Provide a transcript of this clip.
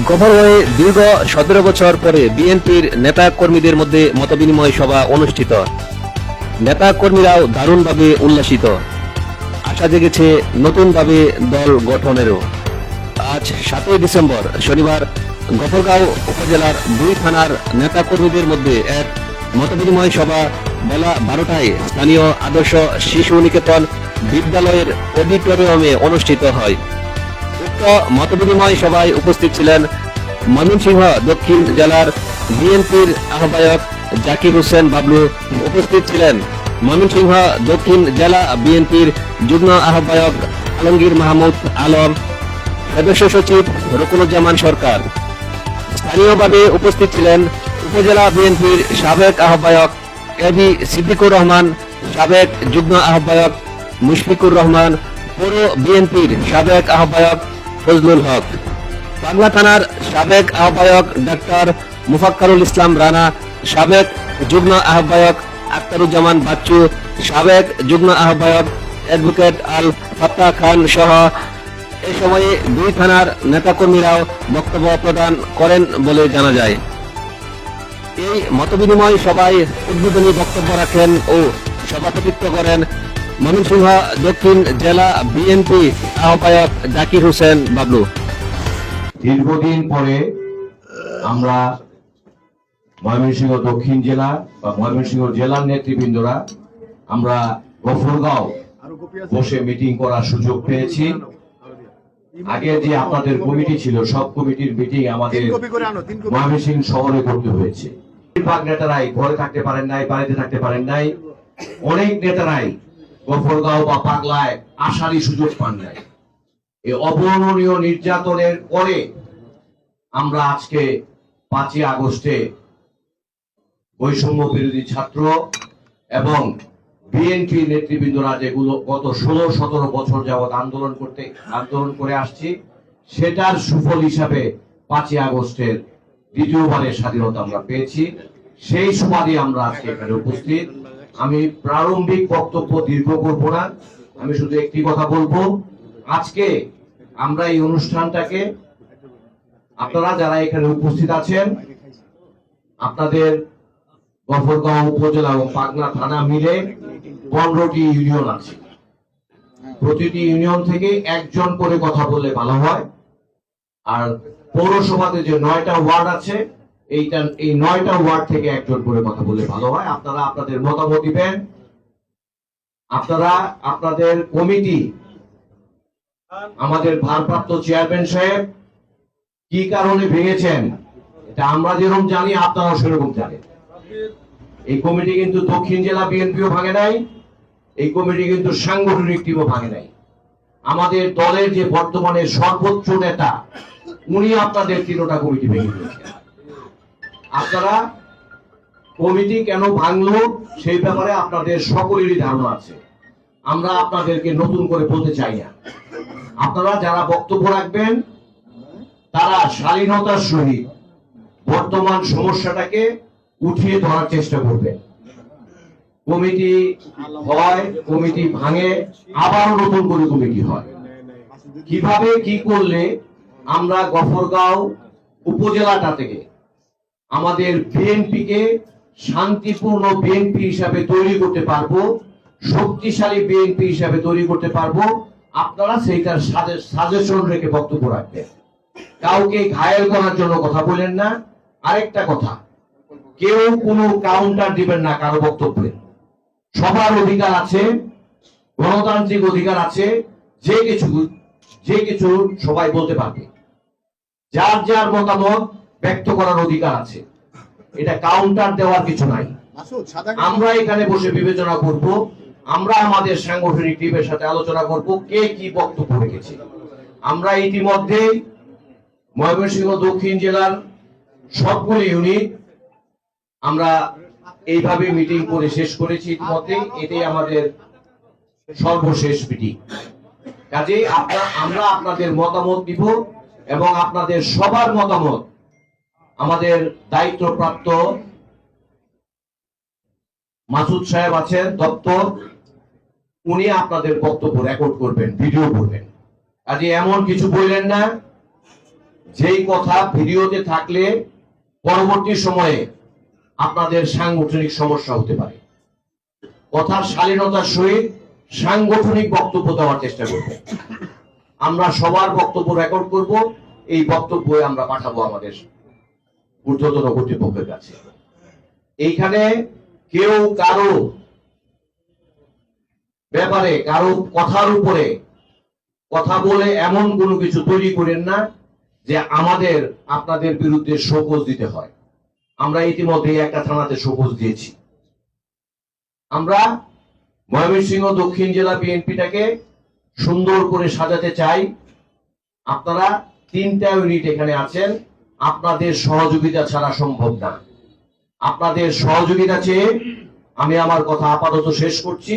গফর হয়ে দীর্ঘ 17 বছর পরে বিএনপির নেতা কর্মীদের মধ্যে মতবিনিময় সভা অনুষ্ঠিত। নেতা কর্মীরাও দারুণভাবে উল্লাসিত। আশা জেগেছে নতুনভাবে দল গঠনেরও। আজ 7 ডিসেম্বর শনিবার গফরগাঁও উপজেলার 2 থানার নেতা কর্মীদের মধ্যে এক মতবিনিময় সভা বেলা 12টায় স্থানীয় আদর্শ শিশু নিকেতন বিদ্যালয়ের অডিটোরিয়ামে অনুষ্ঠিত হয়। উক্ত মতবিনিময় সভায় উপস্থিত ছিলেন ময়মনসিংহ দক্ষিণ জেলার বিএনপির আহ্বায়ক জাকির হোসেন বাবলু। উপস্থিত ছিলেন ময়মনসিংহ দক্ষিণ জেলা বিএনপির যুগ্ম আহ্বায়ক আলমগীর মাহমুদ আলম, সদস্য সচিব রুকনুজ্জামান সরকার। স্থানীয়ভাবে উপস্থিত ছিলেন উপজেলা বিএনপির সাবেক আহ্বায়ক এবি সিদ্দিকুর রহমান, সাবেক যুগ্ম আহ্বায়ক মুশফিকুর রহমান, পৌর বিএনপির সাবেক আহ্বায়ক ফজলুল হক, বাংলা থানার সাবেক আহ্বায়ক ডাক্তার মুফাক্কারুল ইসলাম রানা, সাবেক যুগ্ম আহ্বায়ক আখতারুজ্জামান বাচ্চু, সাবেক যুগ্ম আহ্বায়ক অ্যাডভোকেট আল ফাত্তাহ খান সহ এ সময়ে 2 থানার নেতাকর্মীরাও বক্তব্য প্রদান করেন বলে জানা যায়। এই মতবিনিময় সভায় উদ্বোধনী বক্তব্য রাখেন ও সভাপতিত্ব করেন ময়মনসিংহ দক্ষিণ জেলা বিএনপি আহ্বায়ক জাকির হোসেন বাবলু। দীর্ঘদিন পরে আমরা ময়মনসিংহ দক্ষিণ জেলা বা ময়মনসিংহ জেলার নেতৃবৃন্দরা আমরা গফরগাঁও বসে মিটিং করার সুযোগ পেয়েছি। আগে যে আপনাদের কমিটি ছিল সব কমিটির মিটিং আমাদের ময়মনসিংহ শহরে করতে হয়েছে। বেশিরভাগ নেতারাই ঘরে থাকতে পারেন নাই, বাড়িতে থাকতে পারেন নাই। অনেক নেতারাই গফরগাঁও বা পাগলায় আসারই সুযোগ পান নাই। এই অবর্ণনীয় নির্যাতনের পরে আমরা আজকে 5ই আগস্টে বৈষম্য বিরোধী ছাত্র এবং বিএনপি নেতৃবৃন্দরা যেগুলো গত 16-17 বছর যাবৎ আন্দোলন করে আসছি, সেটার সুফল হিসাবে 5ই আগস্টের দ্বিতীয়বারের স্বাধীনতা আমরা পেয়েছি। সেই সুবাদে আমরা আজকে এখানে উপস্থিত। আমি প্রারম্ভিক বক্তব্য দীর্ঘ করব না, আমি শুধু একটি কথা বলবো। আজকে আমরা এই অনুষ্ঠানটাকে আপনারা যারা এখানে উপস্থিত আছেন, আপনাদের গফরগাঁও উপজেলা ও পাগলা থানা মিলে 15টি ইউনিয়ন আছে। প্রতিটি ইউনিয়ন থেকে একজন করে কথা বললে ভালো হয়। আর পৌরসভাতে যে 9টা ওয়ার্ড আছে, এই 9টা ওয়ার্ড থেকে একজন করে কথা বললে ভালো হয়। আপনারা আপনাদের মতামত দিবেন। আপনারা আপনাদের কমিটি, আমাদের ভারপ্রাপ্ত চেয়ারম্যান সাহেব কি কারণে ভেঙেছেন এটা আমরা যেরকম জানি আপনারাও সেরকম জানেন। এই কমিটি কিন্তু দক্ষিণ জেলা বিএনপিও ভাঙে নাই, এই কমিটি কিন্তু সাংগঠনিক টিমও ভাঙে নাই। আমাদের দলের যে বর্তমানে সর্বোচ্চ নেতা উনি আপনাদের 3টা কমিটি ভেঙে দিয়েছেন। আপনারা কমিটি কেন ভাঙলো সেই ব্যাপারে আপনাদের সকলেরই ধারণা আছে। আমরা আপনাদেরকে নতুন করে বলতে চাই না। আপনারা যারা বক্তব্য রাখবেন তারা শালীনতার সহিত বর্তমান সমস্যাটাকে উঠিয়ে ধরার চেষ্টা করবেন। কমিটি হয়, কমিটি ভাঙে, আবার নতুন করে কমিটি হয়। কিভাবে কি করলে আমরা গফরগাঁও উপজেলাটা থেকে আমাদের বিএনপিকে শান্তিপূর্ণ বিএনপি হিসাবে তৈরি করতে পারবো, শক্তিশালী বিএনপি হিসাবে তৈরি করতে পারবো, আপনারা সেইটার সাজেশন রেখে বক্তব্য রাখবেন। কাউকে ঘায়েল করার জন্য কথা বলেন না। আরেকটা কথা, কেউ কোনো কাউন্টার দিবেন না কারো বক্তব্যে। সবার অধিকার আছে, গণতান্ত্রিক অধিকার আছে, যে কিছু সবাই বলতে পারবে। যার যার মতামত ব্যক্ত করার অধিকার আছে। এটা কাউন্টার দেওয়ার কিছু নাই। আমরা এখানে বসে বিবেচনা করব, আমরা আমাদের সাংগঠনিক টিমের সাথে আলোচনা করব কে কি বক্তব্য রেখেছে। আমরা ইতিমধ্যে ময়মনসিংহ দক্ষিণ জেলার সবগুলো ইউনিট আমরা এইভাবে মিটিং করে শেষ করেছি ইতিমধ্যে। এটাই আমাদের সর্বশেষ মিটিং। কাজেই আমরা আপনাদের মতামত দিব এবং আপনাদের সবার মতামত আমাদের দায়িত্বপ্রাপ্ত মাসুদ সাহেব আছেন দপ্তর, উনি আপনাদের বক্তব্য রেকর্ড করবেন, ভিডিও করবেন। কাজে এমন কিছু বললেন না যেই কথা ভিডিওতে থাকলে পরবর্তী সময়ে আপনাদের সাংগঠনিক সমস্যা হতে পারে। কথার শালীনতার সহিত সাংগঠনিক বক্তব্য দেওয়ার চেষ্টা করব। আমরা সবার বক্তব্য রেকর্ড করব, এই বক্তব্য আমরা পাঠাবো আমাদের ঊর্ধ্বতন কর্তৃপক্ষের কাছে। এইখানে কেউ কারো ব্যাপারে, কারো কথার উপরে কথা বলে এমন কোনো কিছু তৈরি করেন না যে আমাদের আপনাদের বিরুদ্ধে শোকজ দিতে হয়। আমরা ইতিমধ্যে একটা থানাতে শোকজ দিয়েছি। আমরা ময়মনসিংহ দক্ষিণ জেলা বিএনপিটাকে সুন্দর করে সাজাতে চাই। আপনারা 3টা ইউনিট এখানে আছেন, আপনাদের সহযোগিতা ছাড়া সম্ভব না। আপনাদের সহযোগিতা চেয়ে আমি আমার কথা আপাতত শেষ করছি।